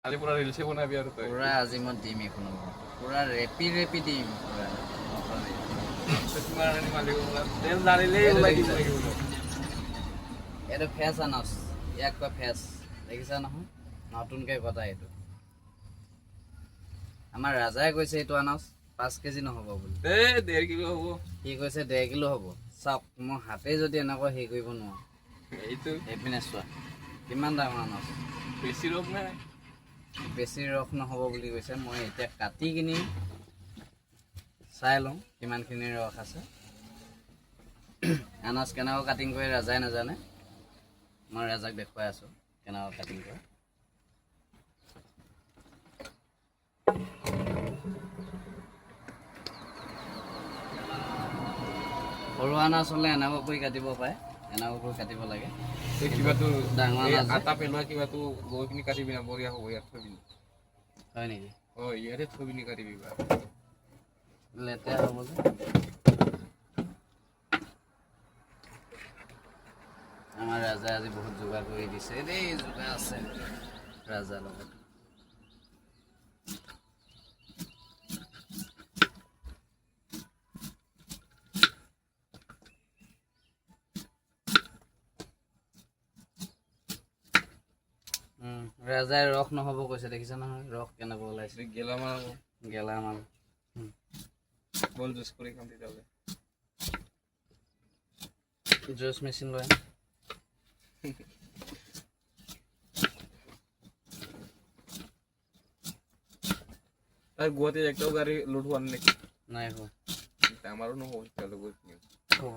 আজি পুৰা ৰিলছে বনাবি আৰু তই পুৰা আজি মই দিম এখন পুৰা ৰেপি দিম পুৰা তোমাৰ মালিক তেল জানিলেই ওলাই দিব লাগিব এইটো ফেচ আনছ ইয়াক কয় ফেচ দেখিছা নহয় নতুনকৈ কটা এইটো আমাৰ ৰাজাই কৈছে এইটো আনছ 5 কেজি নহ'ব বুলি এই 1.5 কিলো হ'ব সি কৈছে 1.5 কিলো হ'ব চাওক মই হাতে যদি এনেকুৱা হেৰি কৰিব নোৱাৰোঁ এইটো এইপিনে চোৱা কিমান ডাঙৰ আনছ বেছি ৰস নাই বেছি ৰস নহ'ব বুলি কৈছে মই এতিয়া কাটি কিনি চাই লওঁ কিমানখিনি ৰস আছে আনাজ কেনেকৈ কাটিং কৰে ৰাজাই নাজানে মই ৰাজাক দেখুৱাই আছোঁ কেনেকৈ কাটিং কৰে সৰু আনাজ হ'লে এনেকৈ কৰি কাটিব পাৰে এনেকৈ কৰি কাটিব লাগে কিবাটো ডাঙৰ আনাজ আটা পেলোৱা কিবাটো গৈ পিনি কাটিবি না বঢ়িয়া হ'ব ইয়াত থৈ পিনি হয় নেকি ইয়াতে থৈ পিনি কাটিবি লেতেৰা হ'ব যে আমাৰ ৰাজাই আজি বহুত যোগাৰ কৰি দিছে দেই যোগাৰ আছে ৰাজাৰ লগত ৰাজাই ৰস নহ'ব কৈছে দেখিছা নহয় ৰস কেনেকৈ ওলাইছে গেলামাল বল জুচ কৰি খাম তেতিয়াহ'লে জুচ মেচিন লৈ গুৱাহাটীত একটাও গাড়ী লোড হোৱা নেকি নাই হোৱা আমাৰো নহ'ব তেতিয়াহ'লে গৈ পিনি হ'ব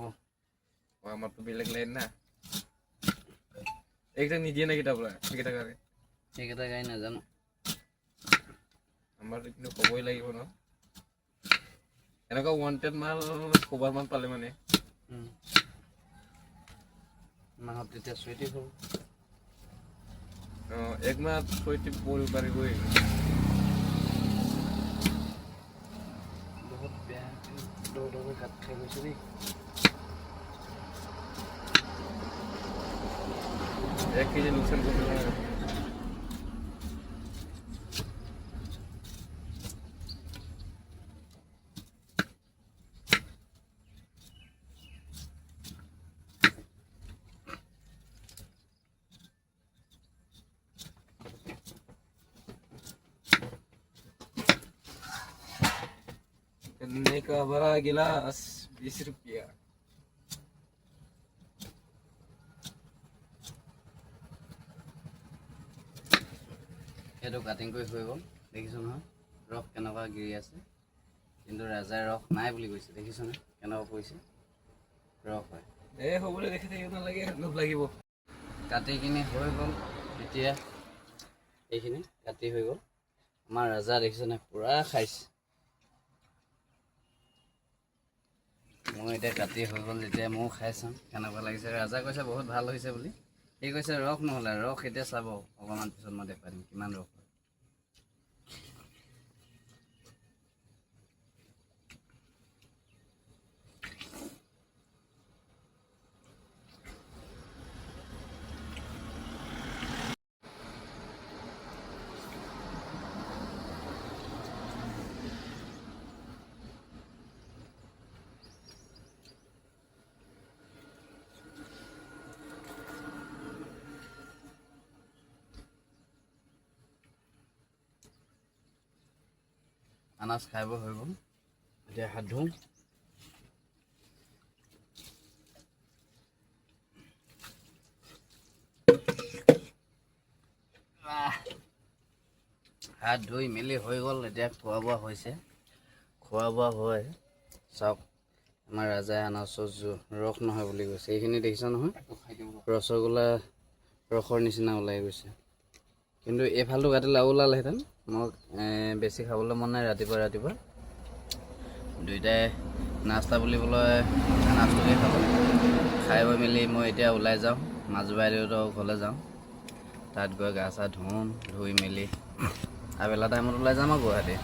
আমাৰতো বেলেগ লাইন না এইকেইটা নিদিয়ে না কেইটা পৰা সেইকেইটা গাড়ী সেইকেইটা গাড়ী নাজানো আমাৰ কিন্তু ক'বই লাগিব ন এনেকুৱা ৱান্টেড মাল ক'বাৰ মান পালে মানে মাহত তেতিয়া চুইটি হ'ব এক মাহ চুইটি পৰিব পাৰিবই বহুত বেয়া দৌৰ কাট খাই গৈছে দেই 1 কেজি লোকচান কৰিব লাগে गन्ने का बड़ा गिलास 20 रुपया সেইটো কাটিং কৰি হৈ গ'ল দেখিছোঁ নহয় ৰস কেনেকুৱা গিৰি আছে কিন্তু ৰাজাই ৰস নাই বুলি কৈছে দেখিছোঁ নহয় কেনেকুৱা পৰিছে ৰস হয় এই হ'বলৈ দেখি থাকিব নালাগে লোভ লাগিব কাটি কিনি হৈ গ'ল এতিয়া এইখিনি কাটি হৈ গ'ল আমাৰ ৰাজা দেখিছে নহয় পূৰা খাইছে মই এতিয়া কাটি হৈ গ'ল যেতিয়া ময়ো খাই চাম কেনেকুৱা লাগিছে ৰাজা কৈছে বহুত ভাল হৈছে বুলি সি কৈছে ৰস নহ'লে ৰস এতিয়া চাব অকণমান পিছত মই দেখুৱাই দিম কিমান ৰস হয় আনাজ খাই বৈ হৈ গ'ল এতিয়া হাত ধুওঁ হাত ধুই মেলি হৈ গ'ল এতিয়া খোৱা বোৱা হৈছে খোৱা বোৱা হয় চাওক আমাৰ ৰাজাই আনাজৰ ৰস নহয় বুলি কৈছে এইখিনি দেখিছা নহয় ৰসগোল্লা ৰসৰ নিচিনা ওলাই গৈছে কিন্তু এইফালটো কাটিলে আৰু ওলালেহেঁতেন মোক বেছি খাবলৈ মন নাই ৰাতিপুৱা দুইটাই নাস্তা বুলিবলৈ আনাজটোকে খাব খাই বৈ মেলি মই এতিয়া ওলাই যাওঁ মাজু বাইদেউহঁতৰ ঘৰলৈ যাওঁ তাত গৈ গা চা ধুই মেলি আবেলা টাইমত ওলাই যাম আৰু গুৱাহাটী